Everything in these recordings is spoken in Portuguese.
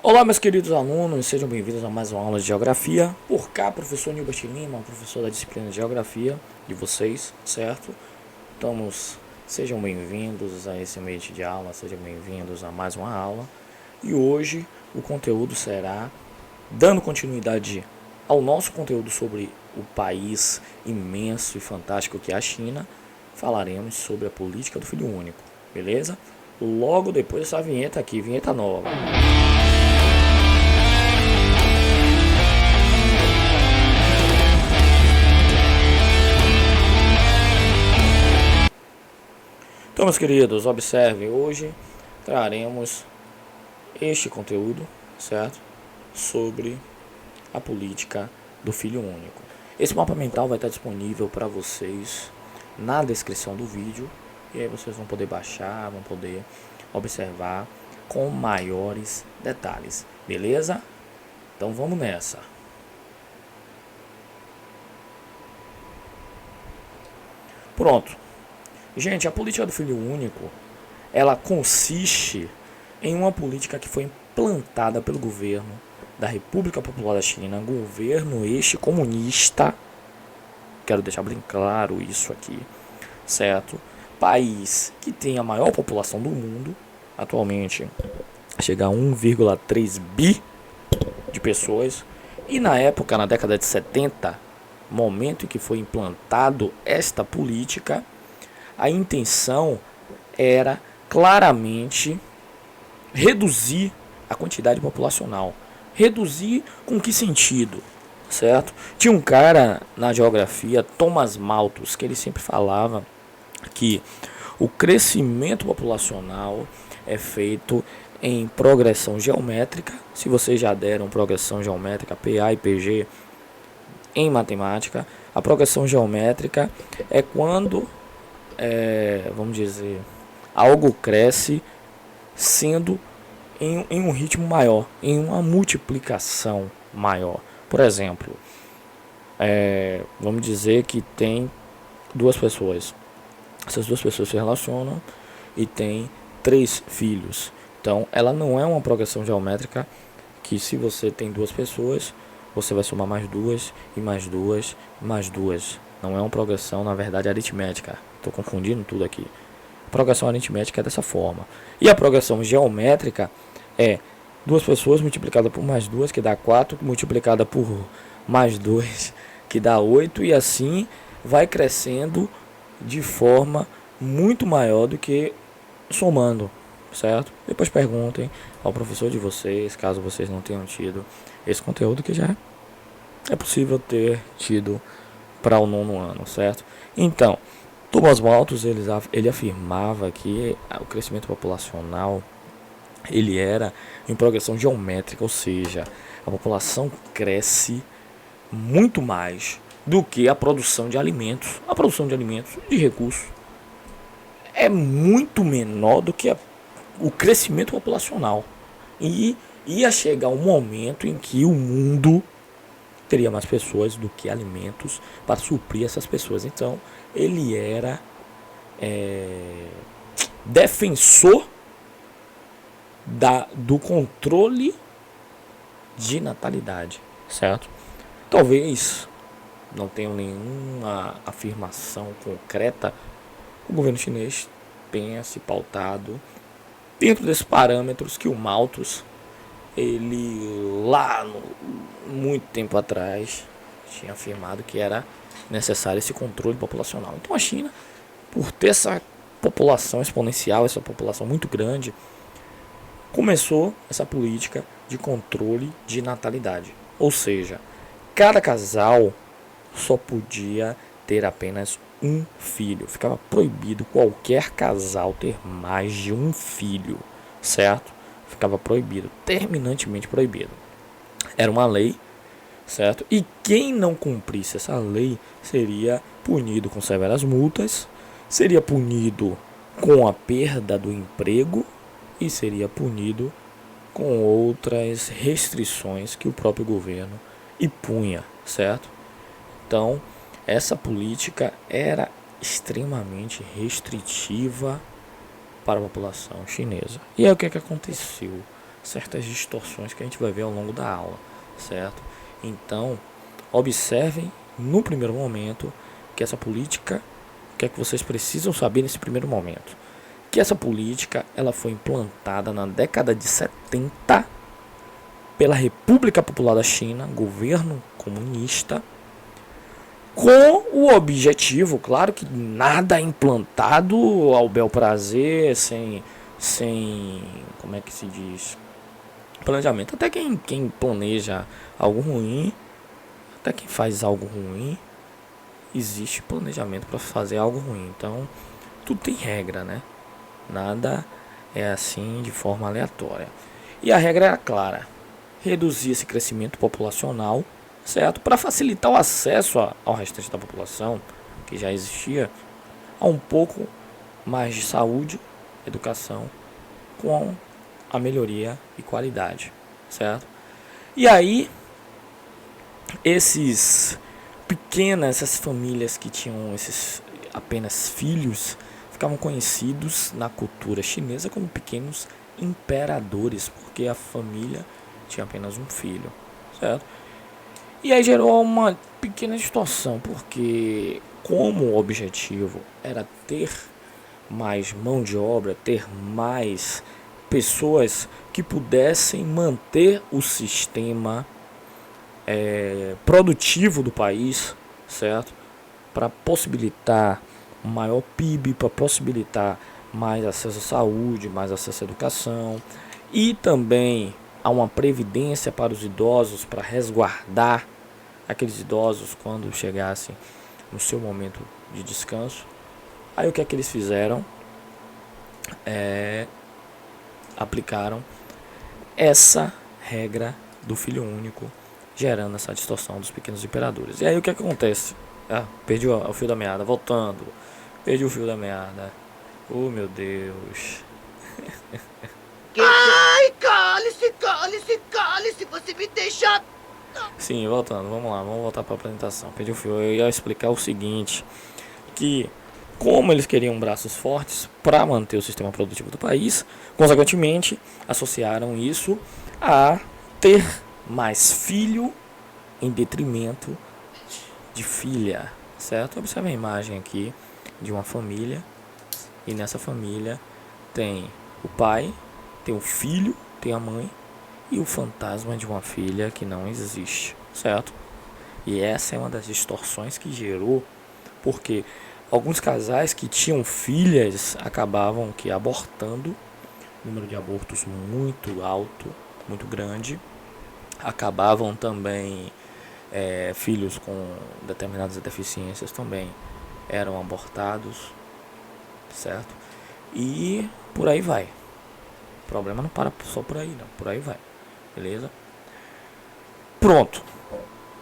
Olá, meus queridos alunos, sejam bem-vindos a mais uma aula de Geografia. Por cá, professor Nilbert Lima, professor da disciplina de Geografia de vocês, certo? Sejam bem-vindos a esse ambiente de aula, sejam bem-vindos a mais uma aula. E hoje o conteúdo será, dando continuidade ao nosso conteúdo sobre o país imenso e fantástico que é a China, falaremos sobre a política do filho único, beleza? Logo depois dessa vinheta aqui, vinheta nova. Então, meus queridos, observem, hoje traremos este conteúdo, certo? Sobre a política do filho único. Esse mapa mental vai estar disponível para vocês na descrição do vídeo. E aí vocês vão poder baixar, vão poder observar com maiores detalhes, beleza? Então vamos nessa. Pronto. Gente, a política do filho único, ela consiste em uma política que foi implantada pelo governo da República Popular da China, governo este comunista, quero deixar bem claro isso aqui, certo? País que tem a maior população do mundo, atualmente chega a 1,3 bi de pessoas, e na época, na década de 70, momento em que foi implantado esta política, a intenção era claramente reduzir a quantidade populacional. Reduzir com que sentido? Certo? Tinha um cara na geografia, Thomas Malthus, que ele sempre falava que o crescimento populacional é feito em progressão geométrica. Se vocês já deram progressão geométrica, PA e PG em matemática, a progressão geométrica é quando vamos dizer, algo cresce sendo em um ritmo maior, em uma multiplicação maior. Por exemplo, vamos dizer que tem duas pessoas. Essas duas pessoas se relacionam e tem 3 filhos. Então, ela não é uma progressão geométrica que, se você tem duas pessoas, você vai somar mais duas e mais duas e mais duas. Não é uma progressão, na verdade, aritmética. Estou confundindo tudo aqui. A progressão aritmética é dessa forma. E a progressão geométrica é 2 pessoas multiplicada por mais 2, que dá 4, multiplicada por mais 2, que dá 8, e assim vai crescendo de forma muito maior do que somando, certo? Depois perguntem ao professor de vocês, caso vocês não tenham tido esse conteúdo, que já é possível ter tido para o 9º ano, certo? Então, Thomas Malthus ele afirmava que o crescimento populacional ele era em progressão geométrica, ou seja, a população cresce muito mais do que a produção de alimentos. A produção de alimentos, de recursos, é muito menor do que o crescimento populacional. E ia chegar um momento em que o mundo teria mais pessoas do que alimentos para suprir essas pessoas. Então, ele era defensor do controle de natalidade, certo? Talvez não tenha nenhuma afirmação concreta, o governo chinês tenha se pautado dentro desses parâmetros que o Malthus, ele lá muito tempo atrás tinha afirmado que era necessário esse controle populacional. Então a China, por ter essa população exponencial, essa população muito grande, começou essa política de controle de natalidade. Ou seja, cada casal só podia ter apenas um filho. Ficava proibido qualquer casal ter mais de um filho, certo? Ficava proibido, terminantemente proibido. Era uma lei, certo? E quem não cumprisse essa lei seria punido com severas multas, seria punido com a perda do emprego e seria punido com outras restrições que o próprio governo impunha, certo? Então, essa política era extremamente restritiva para a população chinesa. E aí o que aconteceu, certas distorções que a gente vai ver ao longo da aula, certo? Então, observem no primeiro momento que essa política, o que é que vocês precisam saber nesse primeiro momento, que essa política ela foi implantada na década de 70 pela República Popular da China, governo comunista, com o objetivo, claro que nada é implantado ao bel prazer, sem como é que se diz, planejamento. Até quem planeja algo ruim, até quem faz algo ruim, existe planejamento para fazer algo ruim. Então, tudo tem regra, né? Nada é assim de forma aleatória. E a regra era clara: reduzir esse crescimento populacional, certo? Para facilitar o acesso ao restante da população, que já existia, a um pouco mais de saúde, educação, com a melhoria e qualidade, certo? E aí, essas famílias que tinham esses apenas filhos, ficavam conhecidos na cultura chinesa como pequenos imperadores, porque a família tinha apenas um filho, certo? E aí gerou uma pequena distorção, porque como o objetivo era ter mais mão de obra, ter mais pessoas que pudessem manter o sistema produtivo do país, certo? Para possibilitar um maior PIB, para possibilitar mais acesso à saúde, mais acesso à educação e também a uma previdência para os idosos, para resguardar aqueles idosos quando chegassem no seu momento de descanso. Aí o que é que eles fizeram? Aplicaram essa regra do filho único, gerando essa distorção dos pequenos imperadores. E aí o que acontece? Perdi o fio da meada, voltando. Perdi o fio da meada. Oh, meu Deus. Ai, cale-se, você me deixa... Sim, voltando, vamos lá, vamos voltar para a apresentação. Perdi o fio, eu ia explicar o seguinte, que como eles queriam braços fortes para manter o sistema produtivo do país, consequentemente, associaram isso a ter mais filho em detrimento de filha, certo? Observe a imagem aqui de uma família, e nessa família tem o pai, tem o filho, tem a mãe e o fantasma de uma filha que não existe, certo? E essa é uma das distorções que gerou, porque alguns casais que tinham filhas acabavam que abortando, número de abortos muito alto, muito grande, acabavam também filhos com determinadas deficiências também eram abortados, certo? E por aí vai. O problema não para só por aí, não. Por aí vai. Beleza? Pronto.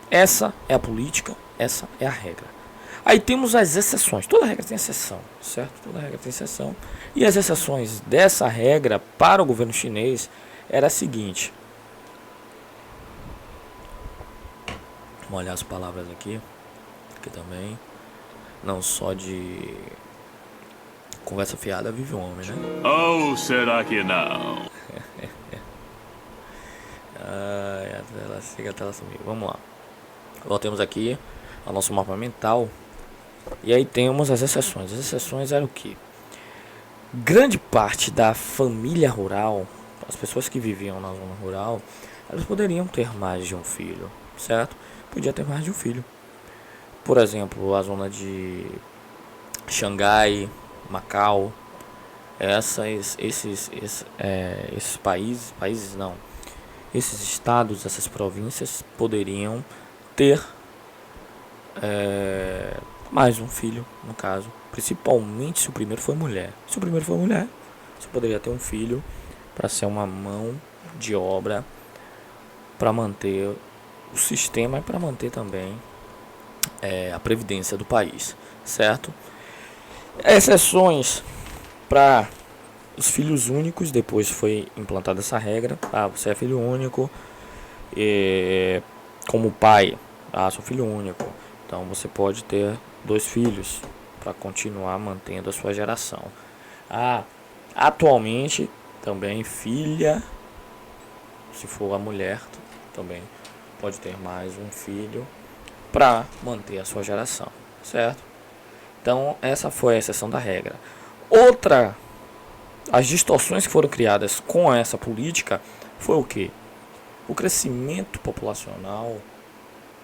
Essa é a política, essa é a regra. Aí temos as exceções. Toda regra tem exceção, certo? Toda regra tem exceção. E as exceções dessa regra para o governo chinês era a seguinte. Vamos olhar as palavras aqui também. Não só de conversa fiada vive o homem, né? Ou será que não? A tela sumiu. Vamos lá. Voltemos aqui ao nosso mapa mental. E aí temos as exceções. As exceções eram o quê? Grande parte da família rural, as pessoas que viviam na zona rural, elas poderiam ter mais de um filho, certo? Podia ter mais de um filho. Por exemplo, a zona de Xangai, Macau, esses países não, esses estados, essas províncias poderiam ter mais um filho, no caso, principalmente se o primeiro for mulher. Se o primeiro for mulher, você poderia ter um filho para ser uma mão de obra para manter o sistema e para manter também a previdência do país, certo? Exceções para os filhos únicos. Depois foi implantada essa regra. Você é filho único, como pai, sou filho único, então você pode ter 2 filhos para continuar mantendo a sua geração. Atualmente também filha se for a mulher, também pode ter mais um filho para manter a sua geração, certo? Então, essa foi a exceção da regra. As distorções que foram criadas com essa política foi o quê? O crescimento populacional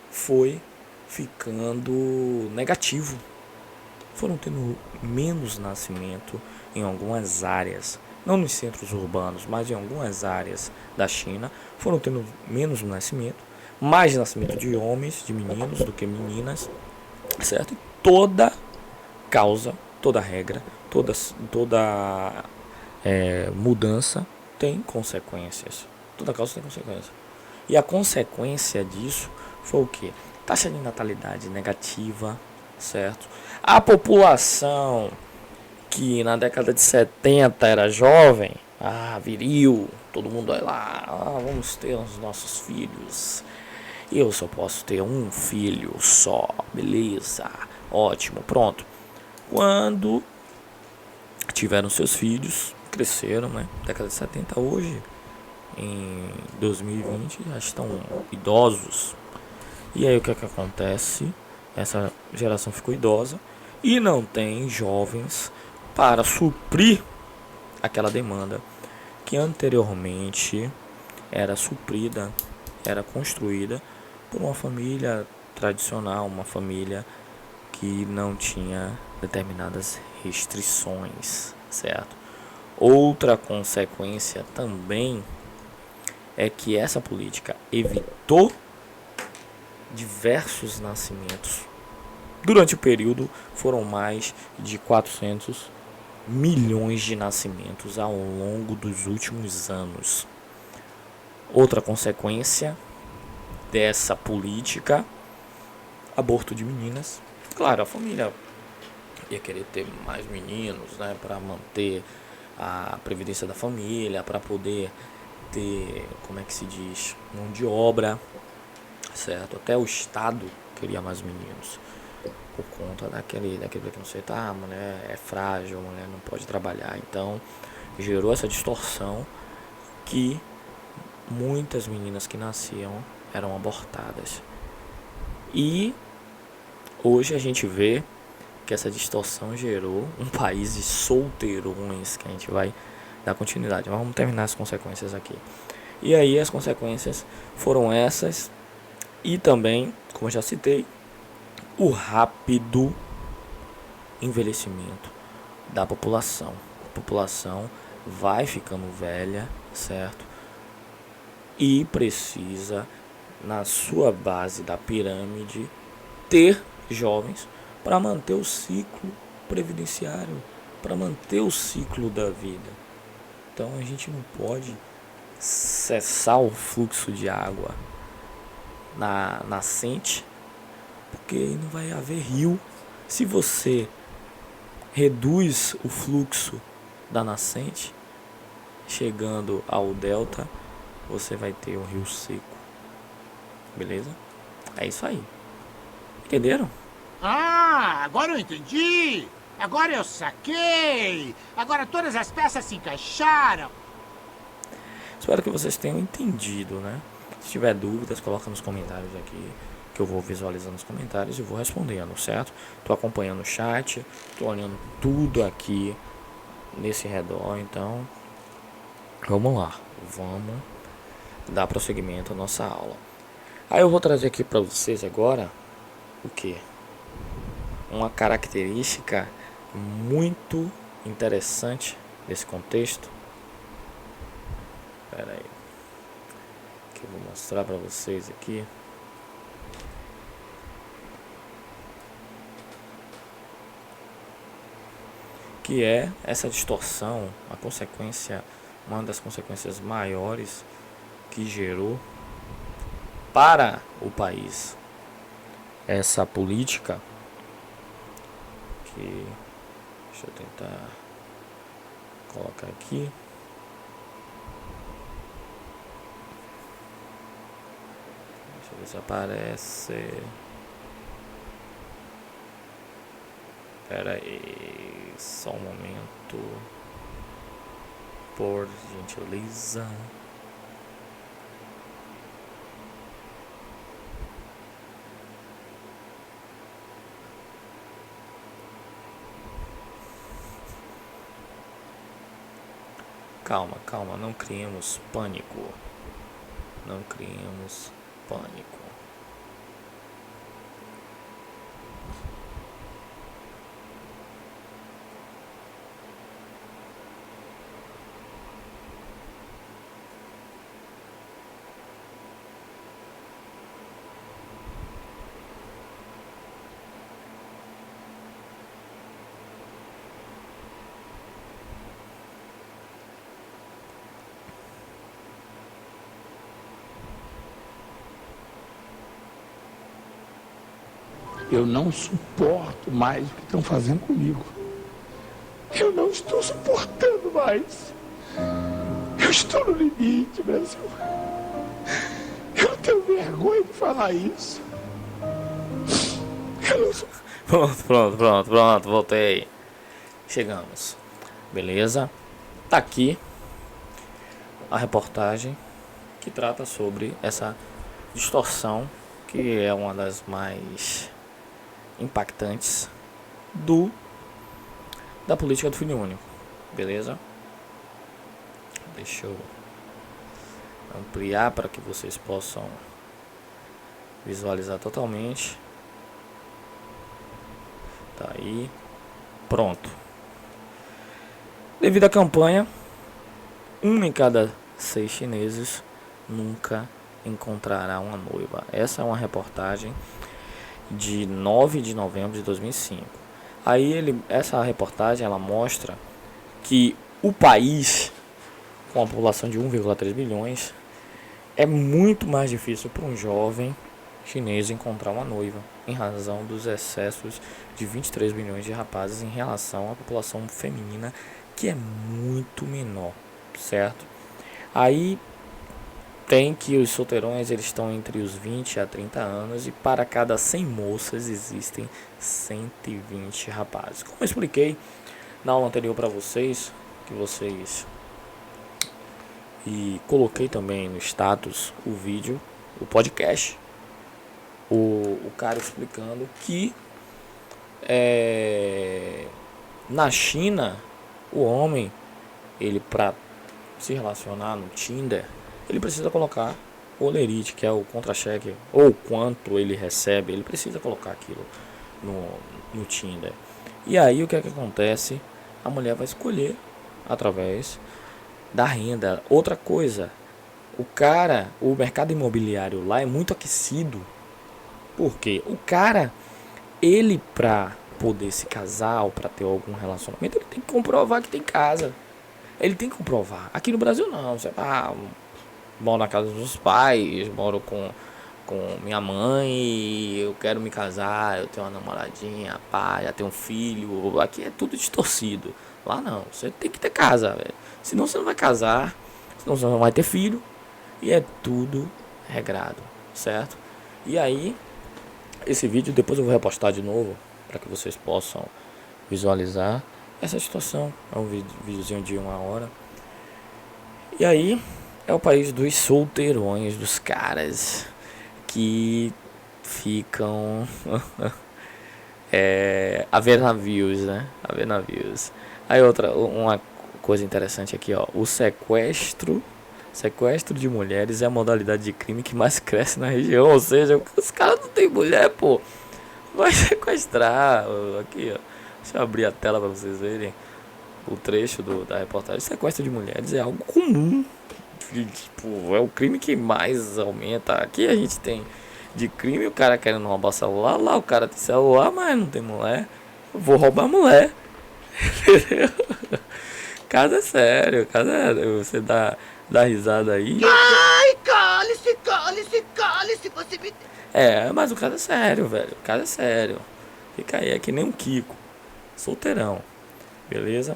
foi ficando negativo. Foram tendo menos nascimento em algumas áreas, não nos centros urbanos, mas em algumas áreas da China, foram tendo menos nascimento, mais nascimento de homens, de meninos do que meninas, certo? E toda causa, toda regra, toda mudança tem consequências. Toda causa tem consequência. E a consequência disso foi o quê? Taxa de natalidade negativa, certo? A população que na década de 70 era jovem, viril, todo mundo vai lá, vamos ter os nossos filhos. Eu só posso ter um filho só, beleza, ótimo, pronto. Quando tiveram seus filhos, cresceram, né? Década de 70, hoje, em 2020, já estão idosos. E aí o que acontece? Essa geração ficou idosa e não tem jovens para suprir aquela demanda que anteriormente era suprida, era construída por uma família tradicional, uma família que não tinha determinadas restrições, certo? Outra consequência também é que essa política evitou diversos nascimentos. Durante o período foram mais de 400 milhões de nascimentos ao longo dos últimos anos. Outra consequência dessa política, aborto de meninas. Claro, a família ia querer ter mais meninos, né, para manter a previdência da família, para poder ter, como é que se diz, mão de obra, certo? Até o Estado queria mais meninos por conta daquele preconceito. A mulher é frágil, a mulher não pode trabalhar. Então gerou essa distorção que muitas meninas que nasciam eram abortadas. E hoje a gente vê que essa distorção gerou um país de solteirões, que a gente vai dar continuidade. Mas vamos terminar as consequências aqui. E aí as consequências foram essas. E também, como eu já citei, o rápido envelhecimento da população. A população vai ficando velha, certo? E precisa, na sua base da pirâmide, ter jovens para manter o ciclo previdenciário, para manter o ciclo da vida. Então a gente não pode cessar o fluxo de água na nascente, porque não vai haver rio. Se você reduz o fluxo da nascente, chegando ao delta, você vai ter o rio seco. Beleza? É isso aí. Entenderam? Agora eu entendi! Agora eu saquei! Agora todas as peças se encaixaram! Espero que vocês tenham entendido, né? Se tiver dúvidas, coloca nos comentários aqui, que eu vou visualizando os comentários e vou respondendo, certo? Tô acompanhando o chat, tô olhando tudo aqui nesse redor, então vamos lá, vamos dar prosseguimento à nossa aula. Aí eu vou trazer aqui para vocês agora o que? Uma característica muito interessante desse contexto. Espera aí, que eu vou mostrar para vocês aqui. Que é essa distorção, a consequência, uma das consequências maiores que gerou para o país essa política que, deixa eu tentar colocar aqui. Deixa eu ver se aparece. Espera aí, só um momento, por gentileza. calma, não criemos pânico. Não criemos pânico. Eu não suporto mais o que estão fazendo comigo. Eu não estou suportando mais. Eu estou no limite, Brasil. Eu tenho vergonha de falar isso. Eu não sou... Pronto, voltei. Chegamos. Beleza? Tá aqui a reportagem que trata sobre essa distorção, que é uma das mais impactantes da política do filho único. Beleza? Deixa eu ampliar para que vocês possam visualizar totalmente. Tá aí. Pronto. Devido à campanha, 1 em cada 6 chineses nunca encontrará uma noiva. Essa é uma reportagem de 9 de novembro de 2005. Aí essa reportagem ela mostra que o país, com a população de 1,3 bilhões, é muito mais difícil para um jovem chinês encontrar uma noiva, em razão dos excessos de 23 bilhões de rapazes em relação à população feminina, que é muito menor, certo? Aí tem que os solteirões eles estão entre os 20 a 30 anos e para cada 100 moças existem 120 rapazes. Como eu expliquei na aula anterior para vocês, e coloquei também no status o vídeo, o podcast, o cara explicando que na China o homem, ele para se relacionar no Tinder, ele precisa colocar o olerite, que é o contra-cheque, ou quanto ele recebe, ele precisa colocar aquilo no Tinder. E aí o que é que acontece? A mulher vai escolher através da renda. Outra coisa, o mercado imobiliário lá é muito aquecido, porque o cara, ele pra poder se casar ou pra ter algum relacionamento, ele tem que comprovar que tem casa. Ele tem que comprovar. Aqui no Brasil não, você moro na casa dos pais, moro com minha mãe, eu quero me casar, eu tenho uma namoradinha, pá, já tenho um filho. Aqui é tudo distorcido. Lá não, você tem que ter casa, velho. Senão você não vai casar, senão você não vai ter filho. E é tudo regrado, certo? E aí, esse vídeo depois eu vou repostar de novo, para que vocês possam visualizar essa situação. É um videozinho de 1 hora. E aí, é o país dos solteirões, dos caras que ficam a ver navios, né? A ver navios. Aí uma coisa interessante aqui, ó. O sequestro de mulheres é a modalidade de crime que mais cresce na região. Ou seja, os caras não tem mulher, pô. Vai sequestrar. Aqui, ó. Deixa eu abrir a tela para vocês verem o trecho da reportagem. Sequestro de mulheres é algo comum. Tipo, é o crime que mais aumenta. Aqui a gente tem de crime o cara querendo roubar celular. Lá o cara tem celular, mas não tem mulher. Eu vou roubar mulher. Entendeu? Caso é sério. Você dá risada aí. Ai, cale-se, você me... Mas o caso é sério, velho. O caso é sério. Fica aí, é que nem um Kiko. Solteirão. Beleza?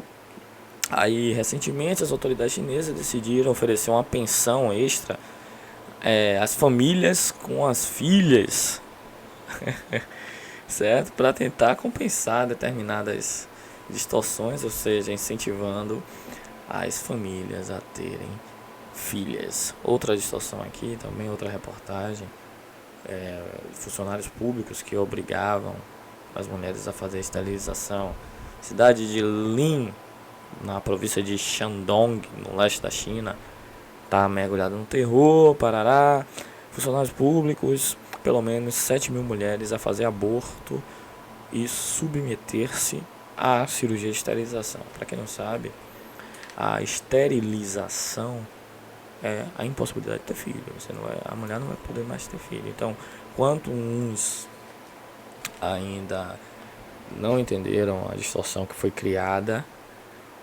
Aí, recentemente, as autoridades chinesas decidiram oferecer uma pensão extra às famílias com as filhas, certo? Para tentar compensar determinadas distorções, ou seja, incentivando as famílias a terem filhas. Outra distorção aqui, também outra reportagem, funcionários públicos que obrigavam as mulheres a fazer esterilização. Cidade de Lin, na província de Shandong, no leste da China, está mergulhada no terror, parará. Funcionários públicos, pelo menos 7.000 mulheres a fazer aborto e submeter-se à cirurgia de esterilização. Para quem não sabe, a esterilização é a impossibilidade de ter filho. A mulher não vai poder mais ter filho. Então, enquanto uns ainda não entenderam a distorção que foi criada,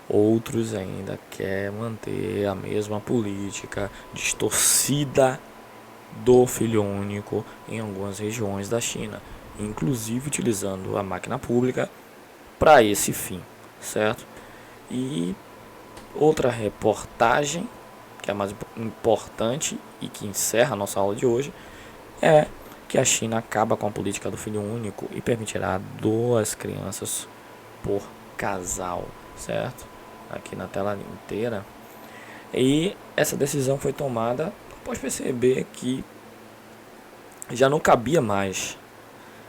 outros ainda querem manter a mesma política distorcida do filho único em algumas regiões da China, inclusive utilizando a máquina pública para esse fim, certo? E outra reportagem, que é a mais importante e que encerra a nossa aula de hoje, é que a China acaba com a política do filho único e permitirá 2 crianças por casal, certo? Aqui na tela inteira. E essa decisão foi tomada após perceber que já não cabia mais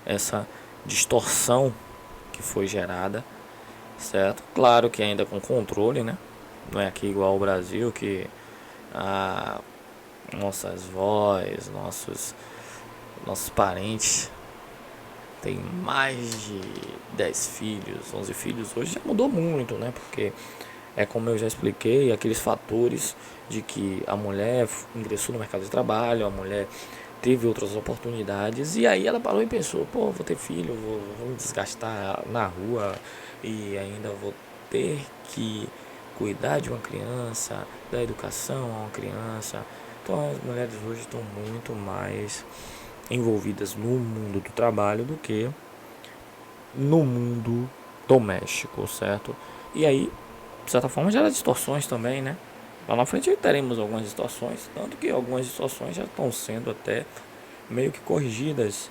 essa distorção que foi gerada, certo? Claro que ainda com controle, né? Não é aqui igual ao Brasil, que nossas vós, nossos parentes têm mais de 10 filhos, 11 filhos. Hoje já mudou muito, né? Porque é como eu já expliquei, aqueles fatores de que a mulher ingressou no mercado de trabalho, a mulher teve outras oportunidades, e aí ela parou e pensou, pô, vou ter filho, vou me desgastar na rua e ainda vou ter que cuidar de uma criança, da educação a uma criança. Então as mulheres hoje estão muito mais envolvidas no mundo do trabalho do que no mundo doméstico, certo? E aí, de certa forma, gera distorções também, né? Lá na frente teremos algumas distorções, tanto que algumas distorções já estão sendo até meio que corrigidas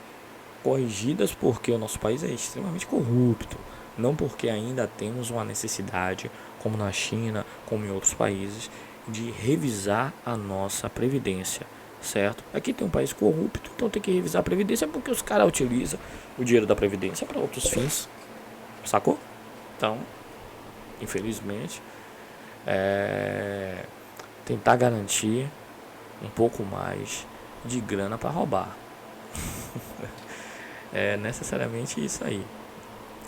porque o nosso país é extremamente corrupto, não porque ainda temos uma necessidade, como na China, como em outros países, de revisar a nossa previdência, certo? Aqui tem um país corrupto, então tem que revisar a previdência porque os caras utilizam o dinheiro da previdência para outros fins, sacou? Então, infelizmente, tentar garantir um pouco mais de grana para roubar. É necessariamente isso aí.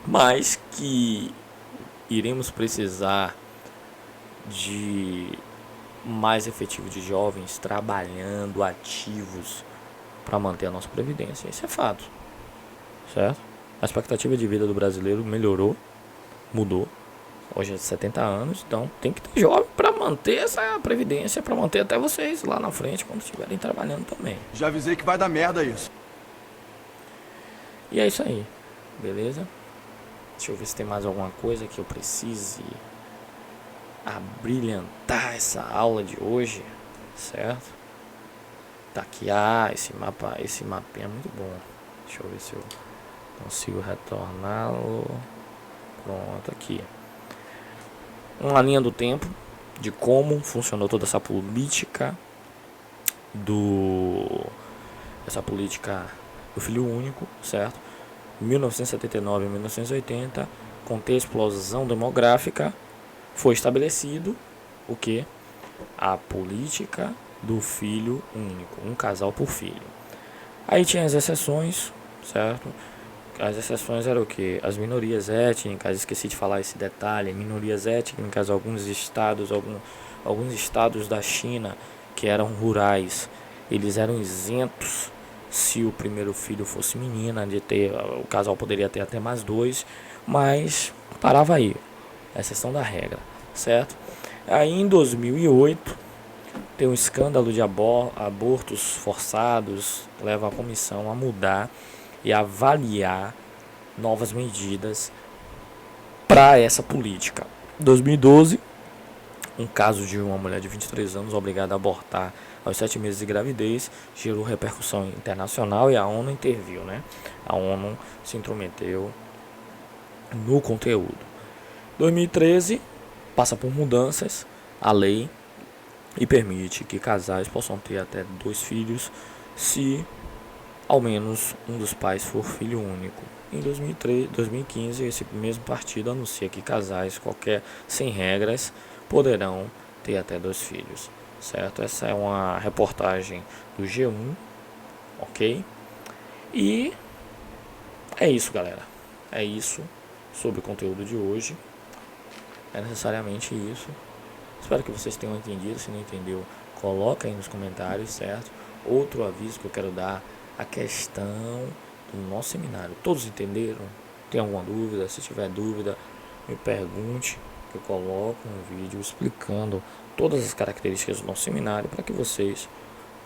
Mas que iremos precisar de mais efetivo de jovens trabalhando ativos para manter a nossa previdência. Isso é fato, certo? A expectativa de vida do brasileiro melhorou, mudou. Hoje é de 70 anos, então tem que ter jovem para manter essa previdência, para manter até vocês lá na frente quando estiverem trabalhando também. Já avisei que vai dar merda isso. E é isso aí, beleza? Deixa eu ver se tem mais alguma coisa que eu precise abrilhantar essa aula de hoje, certo? Tá aqui, esse mapinha é muito bom. Deixa eu ver se eu consigo retorná-lo. Pronto, aqui. Uma linha do tempo de como funcionou toda essa política do filho único, certo? 1979 e 1980, com a explosão demográfica, foi estabelecido o que? A política do filho único, um casal por filho. Aí tinha as exceções, certo? As exceções eram o que? As minorias étnicas, esqueci de falar esse detalhe, minorias étnicas, alguns estados da China que eram rurais, eles eram isentos se o primeiro filho fosse menina, o casal poderia ter até mais 2, mas parava aí, exceção da regra, certo? Aí em 2008 tem um escândalo de abortos forçados, leva a comissão a mudar e avaliar novas medidas para essa política. Em 2012, um caso de uma mulher de 23 anos obrigada a abortar aos 7 meses de gravidez gerou repercussão internacional e a ONU interviu, né? A ONU se intrometeu no conteúdo. 2013 passa por mudanças a lei e permite que casais possam ter até 2 filhos se ao menos um dos pais for filho único. Em 2015, esse mesmo partido anuncia que casais sem regras poderão ter até 2 filhos, certo? Essa é uma reportagem do G1, ok? E é isso, galera. É isso sobre o conteúdo de hoje. É necessariamente isso. Espero que vocês tenham entendido. Se não entendeu, coloca aí nos comentários, certo? Outro aviso que eu quero dar, a questão do nosso seminário. Todos entenderam? Tem alguma dúvida? Se tiver dúvida, me pergunte, que eu coloco um vídeo explicando todas as características do nosso seminário para que vocês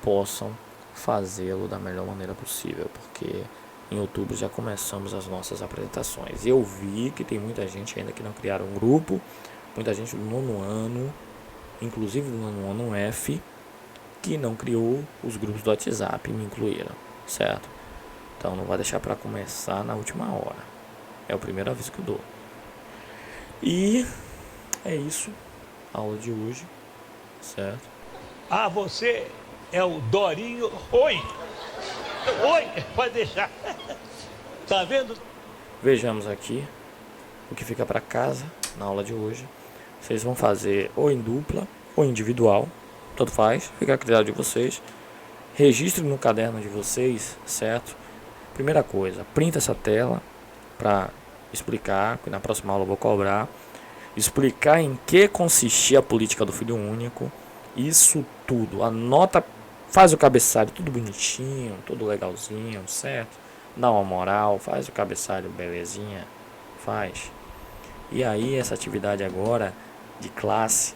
possam fazê-lo da melhor maneira possível, porque em outubro já começamos as nossas apresentações. Eu vi que tem muita gente ainda que não criaram um grupo, muita gente do 9º ano, inclusive do 9º ano F, que não criou os grupos do WhatsApp e me incluíram, certo? Então não vai deixar para começar na última hora. É o primeiro aviso que eu dou. E é isso, a aula de hoje, certo? Ah, você é o Dorinho. Oi! Oi! Pode deixar. Tá vendo? Vejamos aqui o que fica para casa na aula de hoje. Vocês vão fazer ou em dupla ou individual, tanto faz, fica a critério de vocês. Registre no caderno de vocês, certo? Primeira coisa, printa essa tela para explicar, que na próxima aula eu vou cobrar. Explicar em que consistia a política do filho único. Isso tudo, anota, faz o cabeçalho tudo bonitinho, tudo legalzinho, certo? Dá uma moral, faz o cabeçalho belezinha, faz. E aí essa atividade agora de classe,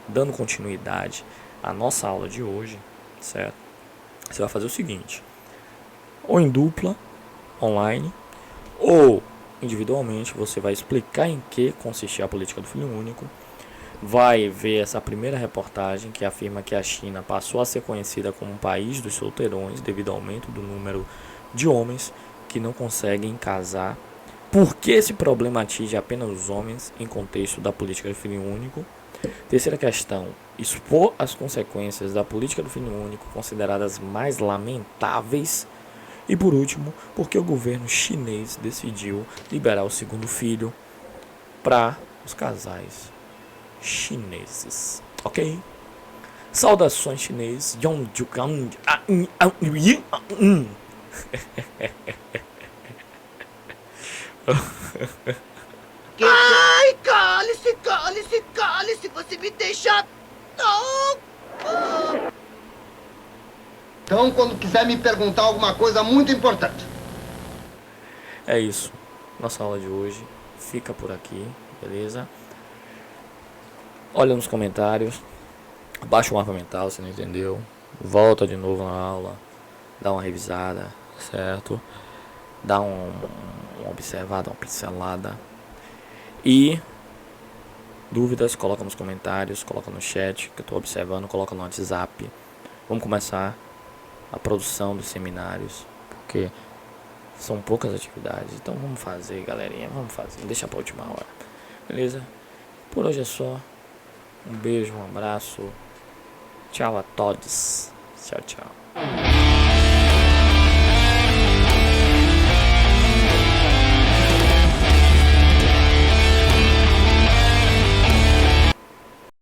dando continuidade à nossa aula de hoje, certo? Você vai fazer o seguinte, ou em dupla, online, ou individualmente, você vai explicar em que consistia a política do filho único, vai ver essa primeira reportagem que afirma que a China passou a ser conhecida como um país dos solteirões devido ao aumento do número de homens que não conseguem casar. Por que esse problema atinge apenas os homens em contexto da política do filho único? Terceira questão, expor as consequências da política do filho único consideradas mais lamentáveis. E por último, porque o governo chinês decidiu liberar o 2º filho para os casais chineses, ok? Saudações chineses. Ai, cale-se, cale-se, cale-se. Você me deixa... Então, quando quiser me perguntar alguma coisa muito importante. É isso. Nossa aula de hoje fica por aqui, beleza? Olha nos comentários, baixa o mapa mental se não entendeu, volta de novo na aula, dá uma revisada, certo? Dá uma observada, uma pincelada. E dúvidas, coloca nos comentários, coloca no chat que eu estou observando, coloca no WhatsApp. Vamos começar a produção dos seminários, porque são poucas atividades, então vamos fazer, galerinha, vamos fazer, deixa pra última hora, beleza? Por hoje é só, um beijo, um abraço, tchau a todos, tchau, tchau.